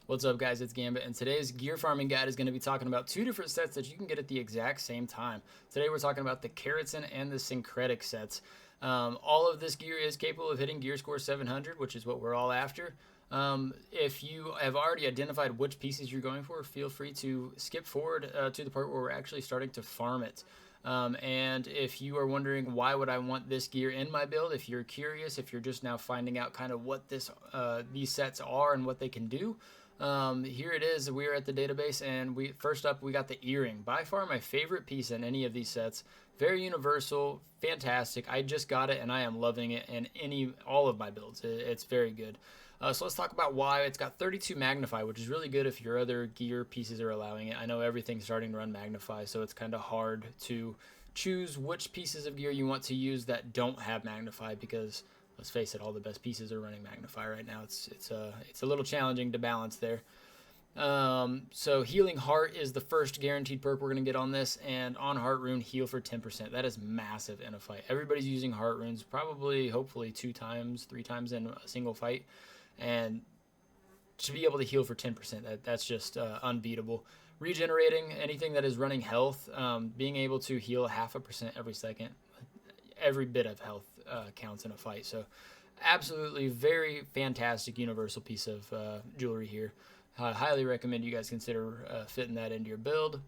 What's up, guys? It's Gambit, and today's gear farming guide is going to be talking about two different sets that you can get at the exact same time. Today we're talking about the Keratin and the Syncretic sets. All of this gear is capable of hitting gear score 700, which is what we're all after. If you have already identified which pieces you're going for, feel free to skip forward to the part where we're actually starting to farm it. And if you are wondering why would I want this gear in my build, if you're curious, if you're just now finding out kind of what these sets are and what they can do, here it is. We're at the database, and first up we got the earring. By far my favorite piece in any of these sets. Very universal, fantastic. I just got it and I am loving it in all of my builds. It's very good. So let's talk about why. It's got 32 magnify, which is really good if your other gear pieces are allowing it. I know everything's starting to run magnify, so it's kind of hard to choose which pieces of gear you want to use that don't have magnify, because let's face it, all the best pieces are running magnify right now. It's a little challenging to balance there. So Healing Heart is the first guaranteed perk we're going to get on this, and on Heart Rune, heal for 10%. That is massive in a fight. Everybody's using Heart Runes probably, hopefully 2 times, 3 times in a single fight, and to be able to heal for 10%, that's just unbeatable. Regenerating, anything that is running health, being able to heal 0.5% every second, every bit of health counts in a fight. So absolutely very fantastic universal piece of jewelry here. I highly recommend you guys consider fitting that into your build.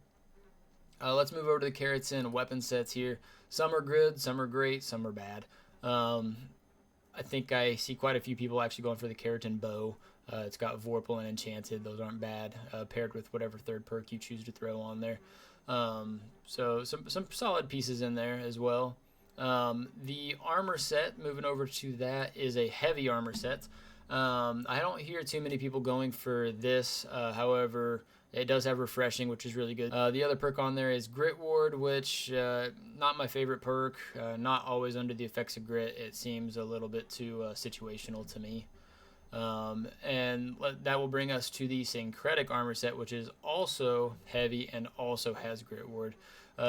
Let's move over to the Keratin weapon sets here. Some are good, some are great, some are bad. I think I see quite a few people actually going for the Keratin bow. It's got Vorpal and Enchanted. Those aren't bad, paired with whatever third perk you choose to throw on there. So some solid pieces in there as well. The armor set, moving over to that, is a heavy armor set. I don't hear too many people going for this. However, it does have refreshing, which is really good. The other perk on there is Grit Ward, which not my favorite perk. Not always under the effects of grit. It seems a little bit too situational to me. And that will bring us to the Syncretic armor set, which is also heavy and also has Grit Ward.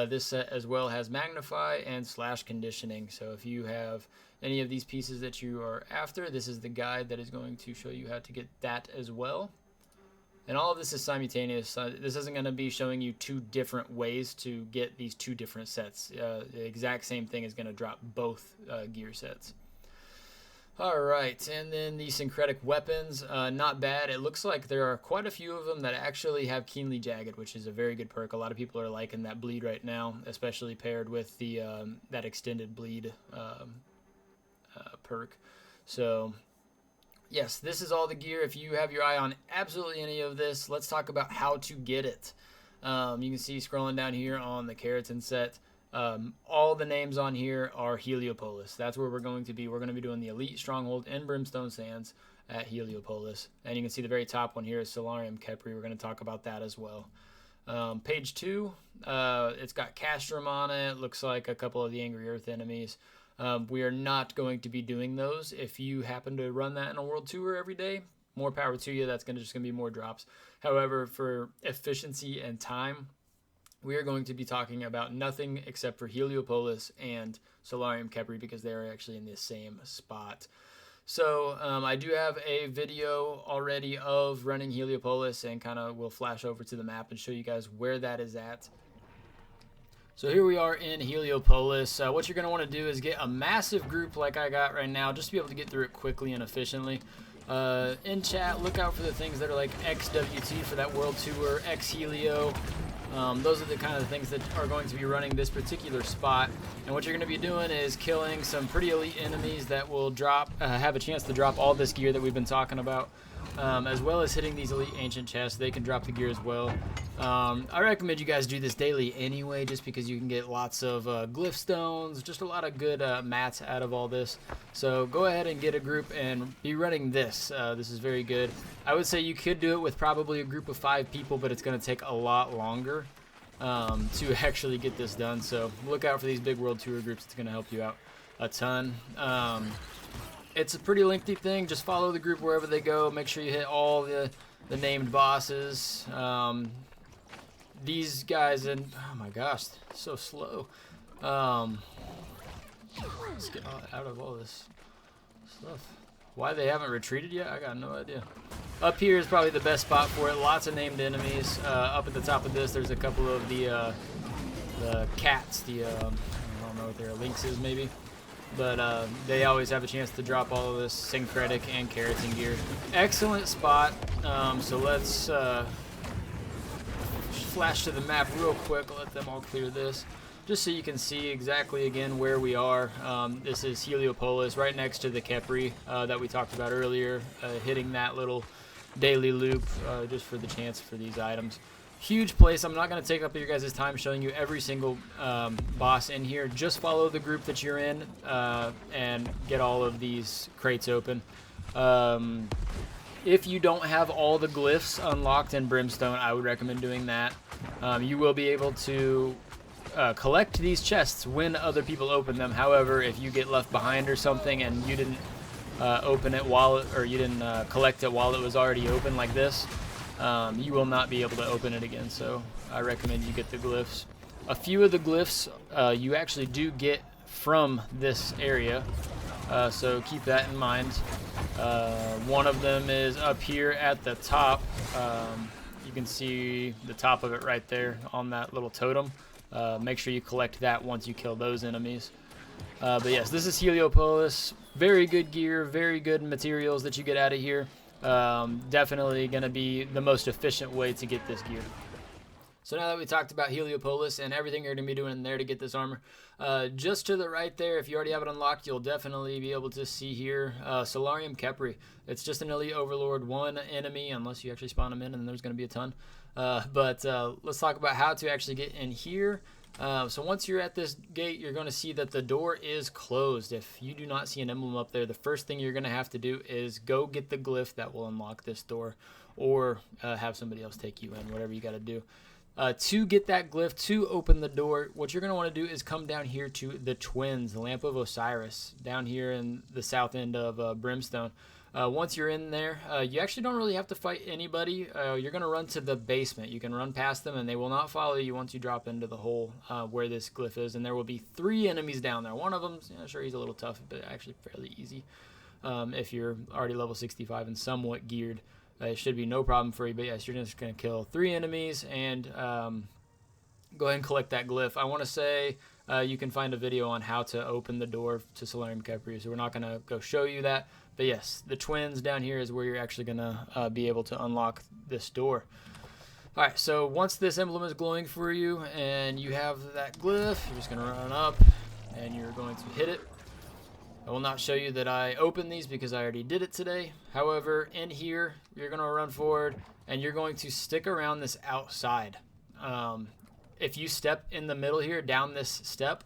This set as well has Magnify and Slash Conditioning. So if you have any of these pieces that you are after, this is the guide that is going to show you how to get that as well. And all of this is simultaneous. This isn't going to be showing you 2 different ways to get these 2 different sets. The exact same thing is going to drop both gear sets. Alright, and then the Syncretic weapons, not bad. It looks like there are quite a few of them that actually have Keenly Jagged, which is a very good perk. A lot of people are liking that bleed right now, especially paired with the that extended bleed perk. So yes, this is all the gear. If you have your eye on absolutely any of this, let's talk about how to get it. You can see scrolling down here on the Keratin set, all the names on here are Heliopolis. That's where we're going to be. We're going to be doing the Elite Stronghold in Brimstone Sands at Heliopolis. And you can see the very top one here is Solarium Khepri. We're going to talk about that as well. Page 2, it's got Castrum on it. Looks like a couple of the Angry Earth enemies. We are not going to be doing those. If you happen to run that in a world tour every day, more power to you. That's just going to be more drops. However, for efficiency and time, we are going to be talking about nothing except for Heliopolis and Solarium Khepri, because they are actually in the same spot. So I do have a video already of running Heliopolis, and kind of will flash over to the map and show you guys where that is at. So here we are in Heliopolis. What you're going to want to do is get a massive group like I got right now, just to be able to get through it quickly and efficiently. In chat, look out for the things that are like XWT for that World Tour, X-Helio. Those are the kind of things that are going to be running this particular spot. And what you're going to be doing is killing some pretty elite enemies that will have a chance to drop all this gear that we've been talking about, as well as hitting these elite ancient chests. They can drop the gear as well. I recommend you guys do this daily anyway, just because you can get lots of glyph stones, just a lot of good mats out of all this. So go ahead and get a group and be running this. This is very good. I would say you could do it with probably a group of 5 people, but it's going to take a lot longer to actually get this done. So look out for these big world tour groups. It's going to help you out a ton. It's a pretty lengthy thing. Just follow the group wherever they go. Make sure you hit all the named bosses. These guys, and oh my gosh, so slow. Let's get out of all this stuff. Why they haven't retreated yet, I got no idea. Up here is probably the best spot for it. Lots of named enemies. Up at the top of this, there's a couple of the cats. I don't know what their lynxes maybe. But they always have a chance to drop all of this syncretic and keratin gear. Excellent spot. So let's flash to the map real quick. I'll let them all clear this, just so you can see exactly again where we are. This is Heliopolis, right next to the Khepri that we talked about earlier, hitting that little daily loop just for the chance for these items. Huge place. I'm not going to take up your guys' time showing you every single boss in here. Just follow the group that you're in and get all of these crates open. If you don't have all the glyphs unlocked in Brimstone, I would recommend doing that. You will be able to collect these chests when other people open them. However, if you get left behind or something and you didn't open it you didn't collect it while it was already open like this, you will not be able to open it again. So I recommend you get the glyphs. A few of the glyphs you actually do get from this area, so keep that in mind. One of them is up here at the top. You can see the top of it right there on that little totem. Make sure you collect that once you kill those enemies. But yes, this is Heliopolis. Very good gear, very good materials that you get out of here. Definitely going to be the most efficient way to get this gear. So now that we talked about Heliopolis and everything you're going to be doing in there to get this armor, just to the right there, if you already have it unlocked, you'll definitely be able to see here Solarium Khepri. It's just an Elite Overlord 1 enemy, unless you actually spawn them in, and there's going to be a ton. But let's talk about how to actually get in here. So once you're at this gate, you're going to see that the door is closed. If you do not see an emblem up there, the first thing you're going to have to do is go get the glyph that will unlock this door, or have somebody else take you in, whatever you got to do. To get that glyph, to open the door, what you're going to want to do is come down here to the Twins, the Lamp of Osiris, down here in the south end of Brimstone. Once you're in there, you actually don't really have to fight anybody. You're going to run to the basement. You can run past them, and they will not follow you once you drop into the hole where this glyph is. And there will be 3 enemies down there. One of them, sure, he's a little tough, but actually fairly easy. If you're already level 65 and somewhat geared, it should be no problem for you. But yes, you're just going to kill 3 enemies and go ahead and collect that glyph. I want to say you can find a video on how to open the door to Solarium Khepri, so we're not going to go show you that. But yes, the Twins down here is where you're actually going to be able to unlock this door. All right, so once this emblem is glowing for you and you have that glyph, you're just going to run up and you're going to hit it. I will not show you that I opened these because I already did it today. However, in here, you're going to run forward and you're going to stick around this outside. If you step in the middle here, down this step,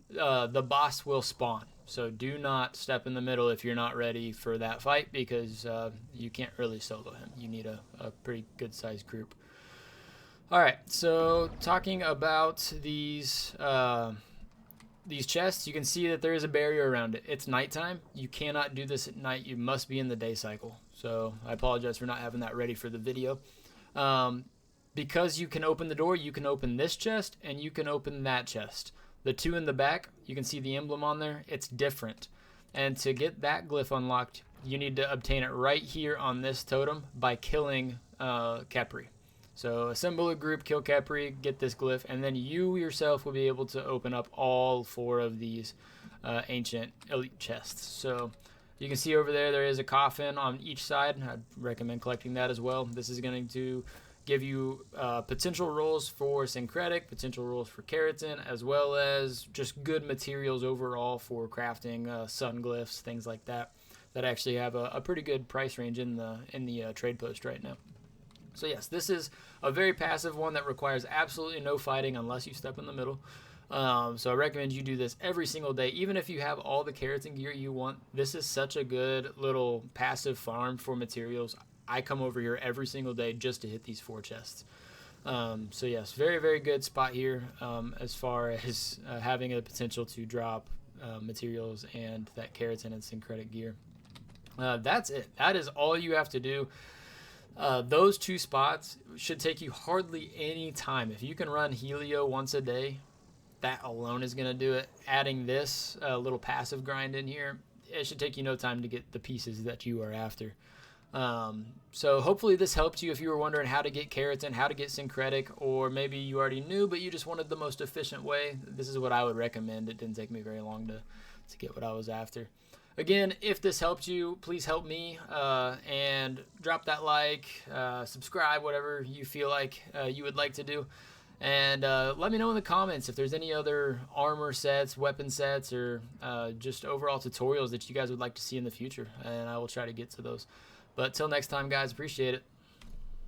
the boss will spawn. So do not step in the middle if you're not ready for that fight, because you can't really solo him. You need a pretty good sized group. All right, so talking about these chests, you can see that there is a barrier around it. It's nighttime. You cannot do this at night. You must be in the day cycle. So I apologize for not having that ready for the video. Because you can open the door, you can open this chest and you can open that chest. The 2 in the back, you can see the emblem on there. It's different. And to get that glyph unlocked, you need to obtain it right here on this totem by killing Khepri. So assemble a group, kill Khepri, get this glyph, and then you yourself will be able to open up all 4 of these ancient elite chests. So you can see over there, there is a coffin on each side. I'd recommend collecting that as well. This is going to give you potential rolls for syncretic, potential rolls for keratin, as well as just good materials overall for crafting sun glyphs, things like that, that actually have a pretty good price range in the trade post right now. So yes, this is a very passive one that requires absolutely no fighting unless you step in the middle. So I recommend you do this every single day. Even if you have all the keratin gear you want, this is such a good little passive farm for materials. I come over here every single day just to hit these 4 chests. So yes, very, very good spot here as far as having a potential to drop materials and that keratin and syncretic gear. That's it. That is all you have to do. Those 2 spots should take you hardly any time. If you can run Helio once a day, that alone is going to do it. Adding this little passive grind in here it should take you no time to get the pieces that you are after. So hopefully this helped you if you were wondering how to get keratin, how to get syncretic, or maybe you already knew but you just wanted the most efficient way. This is what I would recommend. It didn't take me very long to get what I was after. Again, if this helped you, please help me and drop that like, subscribe, whatever you feel like you would like to do. And let me know in the comments if there's any other armor sets, weapon sets, or just overall tutorials that you guys would like to see in the future. And I will try to get to those. But till next time, guys, appreciate it.